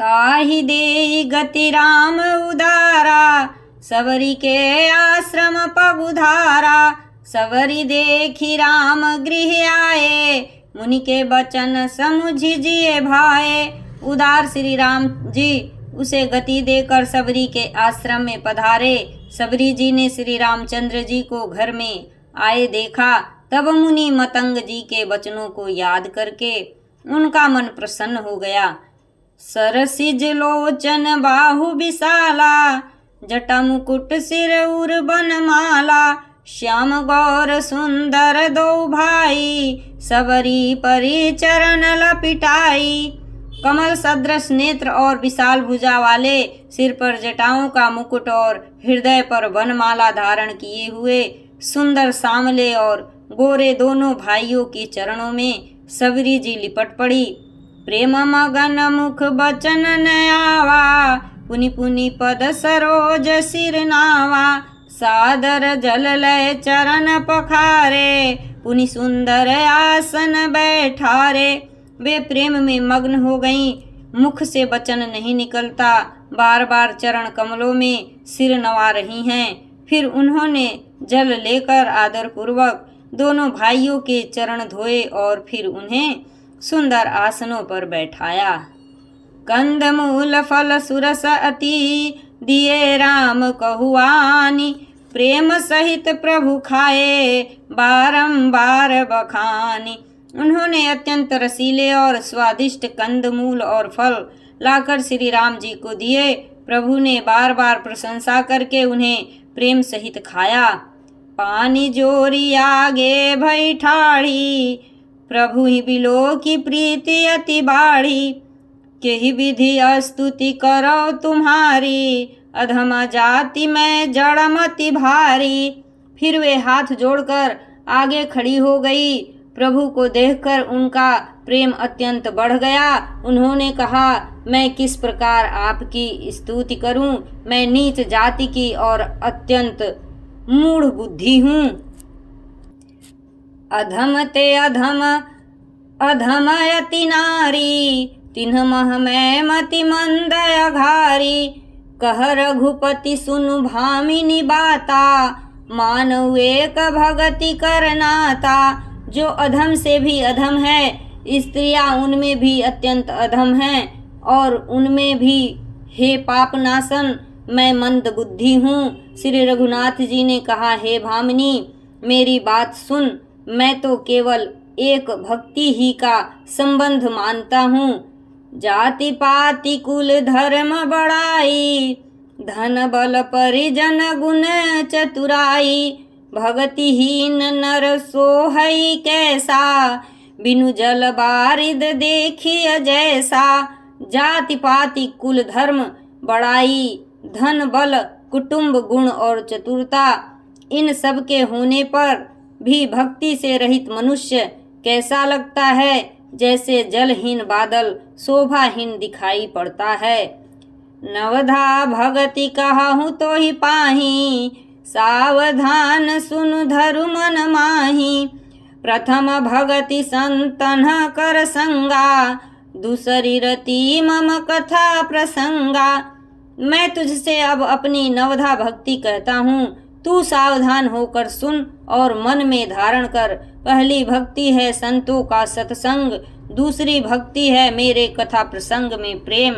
ताहि देई गति राम उदारा, सबरी के आश्रम पगुधारा। सबरी देखी राम गृह आए, मुनि के बचन समुझि जिए भाए। उदार श्री राम जी उसे गति देकर सबरी के आश्रम में पधारे। सबरी जी ने श्री रामचंद्र जी को घर में आए देखा। तब मुनि मतंग जी के वचनों को याद करके उनका मन प्रसन्न हो गया। सरसिज लोचन बाहु विशाला, जटा मुकुट सिर उर बनमाला। श्याम गौर सुंदर दो भाई, सबरी परि चरण लपिटाई। कमल सदृश नेत्र और विशाल भुजा वाले, सिर पर जटाओं का मुकुट और हृदय पर वनमाला धारण किए हुए सुंदर सांवले और गोरे दोनों भाइयों के चरणों में सबरी जी लिपट पड़ी। प्रेम मगन मुख बचन नयावा, पुनि पुनि पद सरोज सिर नावा। सादर जल लय चरण पखारे, पुनि सुंदर आसन बैठारे। वे प्रेम में मग्न हो गईं, मुख से वचन नहीं निकलता, बार बार चरण कमलों में सिर नवा रही हैं। फिर उन्होंने जल लेकर आदर पूर्वक दोनों भाइयों के चरण धोए और फिर उन्हें सुंदर आसनों पर बैठाया। कंद मूल फल सुरस अति, दिए राम कहुआनी। प्रेम सहित प्रभु खाए, बारंबार बखानी। उन्होंने अत्यंत रसीले और स्वादिष्ट कंद मूल और फल लाकर श्री राम जी को दिए। प्रभु ने बार बार प्रशंसा करके उन्हें प्रेम सहित खाया। पानी जोरी आगे भई ठाढ़ी, प्रभु ही बिलो की प्रीति अति बाढ़ी। केहि विधि स्तुति करो तुम्हारी, अधम जाति में जड़मति भारी। फिर वे हाथ जोड़कर आगे खड़ी हो गई। प्रभु को देखकर उनका प्रेम अत्यंत बढ़ गया। उन्होंने कहा, मैं किस प्रकार आपकी स्तुति करूं? मैं नीच जाति की और अत्यंत मूढ़ बुद्धि हूँ। अधम ते अधम अधम अति नारी, तिन्ह मह मैं मति मंद अघारी। कह रघुपति सुनु भामिनी बाता, मानव एक भगति करनाता। जो अधम से भी अधम है, स्त्रियां उनमें भी अत्यंत अधम हैं और उनमें भी हे पापनाशन मैं मंद बुद्धि हूँ। श्री रघुनाथ जी ने कहा, हे भामिनी मेरी बात सुन। मैं तो केवल एक भक्ति ही का संबंध मानता हूँ। जाति पाति कुल धर्म बड़ाई, धन बल परिजन गुण चतुराई। भगतिहीन नर सोहई कैसा, बिनु जल बारिद देखिय जैसा। जाति पाति कुल धर्म बड़ाई, धन बल कुटुंब गुण और चतुरता, इन सब के होने पर भी भक्ति से रहित मनुष्य कैसा लगता है, जैसे जलहीन बादल शोभाहीन दिखाई पड़ता है। नवधा भगति कहूँ तो ही पाही, सावधान सुन धरु मन माही। प्रथम भगति संतन कर संगा, दूसरी रति मम कथा प्रसंगा। मैं तुझसे अब अपनी नवधा भक्ति कहता हूँ, तू सावधान होकर सुन और मन में धारण कर। पहली भक्ति है संतों का सत्संग, दूसरी भक्ति है मेरे कथा प्रसंग में प्रेम।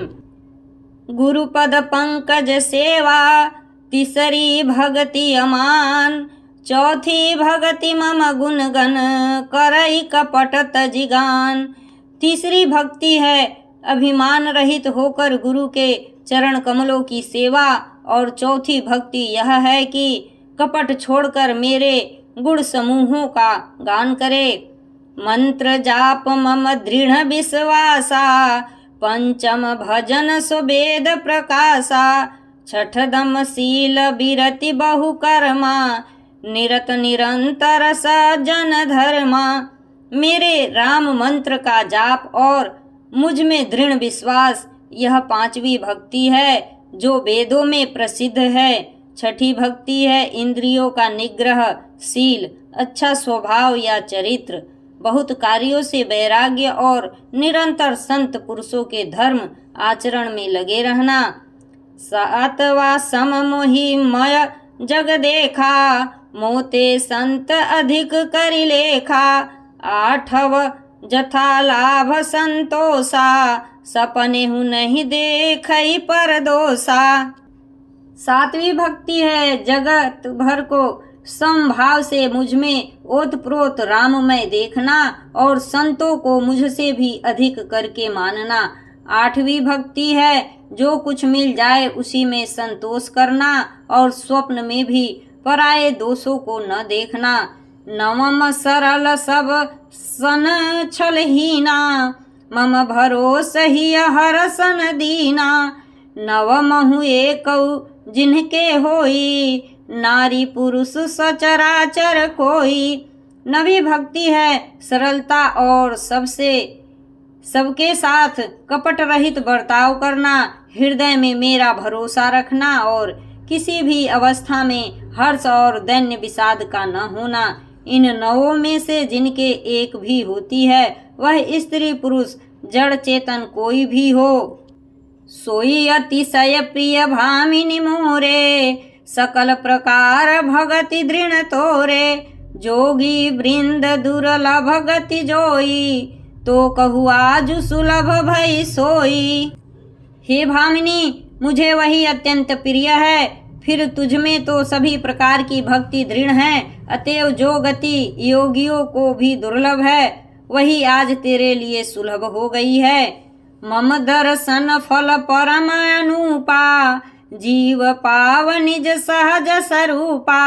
गुरुपद पंकज सेवा, तीसरी भक्ति अमान। चौथी भक्ति मम गुण गण, करई कपट तजिगान। तीसरी भक्ति है अभिमान रहित होकर गुरु के चरण कमलों की सेवा। और चौथी भक्ति यह है कि कपट छोड़कर मेरे गुण समूहों का गान करे। मंत्र जाप मम दृढ़ विश्वासा, पंचम भजन सुवेद प्रकाशा। छठ दम शील विरति बहु कर्मा, निरत निरंतर सज्जन धर्मा। मेरे राम मंत्र का जाप और मुझ में दृढ़ विश्वास, यह पांचवी भक्ति है जो वेदों में प्रसिद्ध है। छठी भक्ति है इंद्रियों का निग्रह, शील, अच्छा स्वभाव या चरित्र, बहुत कार्यों से वैराग्य और निरंतर संत पुरुषों के धर्म आचरण में लगे रहना। 7वां सम मोहि मय जग देखा, मोते संत अधिक करि लेखा। 8 जथा लाभ संतोषा, सपने हूँ नहीं देखई पर दोषा। 7वीं भक्ति है जगत भर को समभाव से मुझ में ओतप्रोत राममय देखना और संतों को मुझसे भी अधिक करके मानना। 8वीं भक्ति है जो कुछ मिल जाए उसी में संतोष करना और स्वप्न में भी पराये दोषों को न देखना। 9वां सरल सब सन छलहीना, मम भरोस ही हरसन दीना। 9वां एकौ जिनके होई, नारी पुरुष सचराचर कोई। 9वीं भक्ति है सरलता और सबके साथ कपट रहित बर्ताव करना, हृदय में मेरा भरोसा रखना और किसी भी अवस्था में हर्ष और दैन्य विषाद का न होना। इन 9 में से जिनके एक भी होती है वह स्त्री पुरुष जड़ चेतन कोई भी हो, सोई अतिशय प्रिय भामिनी मोरे, सकल प्रकार भगति दृढ़ तोरे। जोगी वृंद दुर्लभ गति जोई, तो कहु आजु सुलभ भई सोई। हे भामिनी, मुझे वही अत्यंत प्रिय है, फिर तुझमें तो सभी प्रकार की भक्ति दृढ़ है, अतएव जो गति योगियों को भी दुर्लभ है वही आज तेरे लिए सुलभ हो गई है। मम दर्शन फल परम अनुपा, जीव पाव निज सहज स्वरूपा।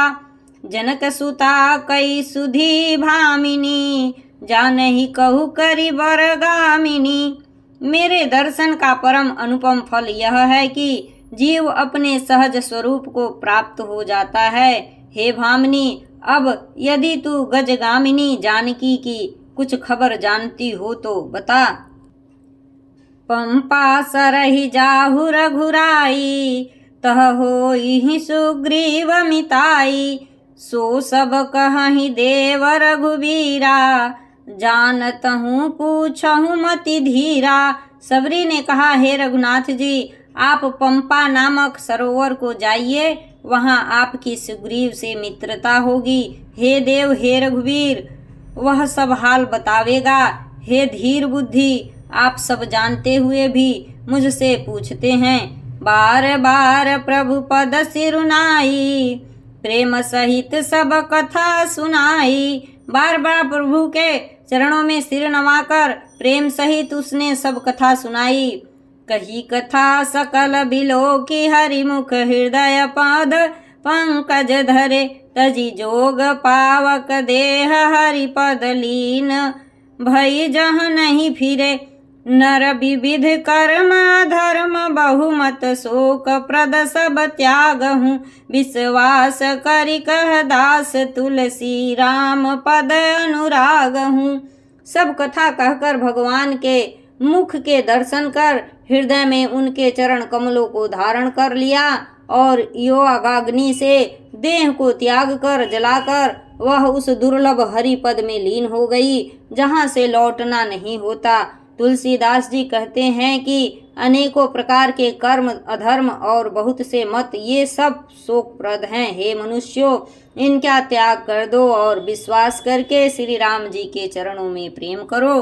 जनक सुता कई सुधी भामिनी, जानहि कहु करि बरगामिनी। मेरे दर्शन का परम अनुपम फल यह है कि जीव अपने सहज स्वरूप को प्राप्त हो जाता है। हे भामिनी, अब यदि तू गजगामिनी जानकी की कुछ खबर जानती हो तो बता। पंपा सरहि जाहु रघुराई, तह होई सुग्रीव मिताई। सो सब कहहि देव रघुबीरा, जानत हूँ पूछहु मति धीरा। सबरी ने कहा, हे रघुनाथ जी, आप पंपा नामक सरोवर को जाइए, वहाँ आपकी सुग्रीव से मित्रता होगी। हे देव, हे रघुवीर, वह सब हाल बतावेगा। हे धीर बुद्धि, आप सब जानते हुए भी मुझसे पूछते हैं। बार बार प्रभु पद सिरुनाई, प्रेम सहित सब कथा सुनाई। बार बार प्रभु के चरणों में सिर नवाकर प्रेम सहित उसने सब कथा सुनाई। कही कथा सकल बिलो की, हरिमुख हृदय पद पंकज धरे। तजी जोग पावक देह हरिपद लीन, भई जह नहीं फिरे। नर विविध कर्म धर्म बहुमत, शोक प्रद सब त्याग हूँ। विश्वास करि कह दास, तुलसी राम पद अनुराग हूँ। सब कथा कहकर भगवान के मुख के दर्शन कर हृदय में उनके चरण कमलों को धारण कर लिया और योगाग्नि से देह को त्याग कर जलाकर वह उस दुर्लभ हरि पद में लीन हो गई, जहाँ से लौटना नहीं होता। तुलसीदास जी कहते हैं कि अनेकों प्रकार के कर्म, अधर्म और बहुत से मत, ये सब शोकप्रद हैं। हे मनुष्यों, इनका त्याग कर दो और विश्वास करके श्री राम जी के चरणों में प्रेम करो।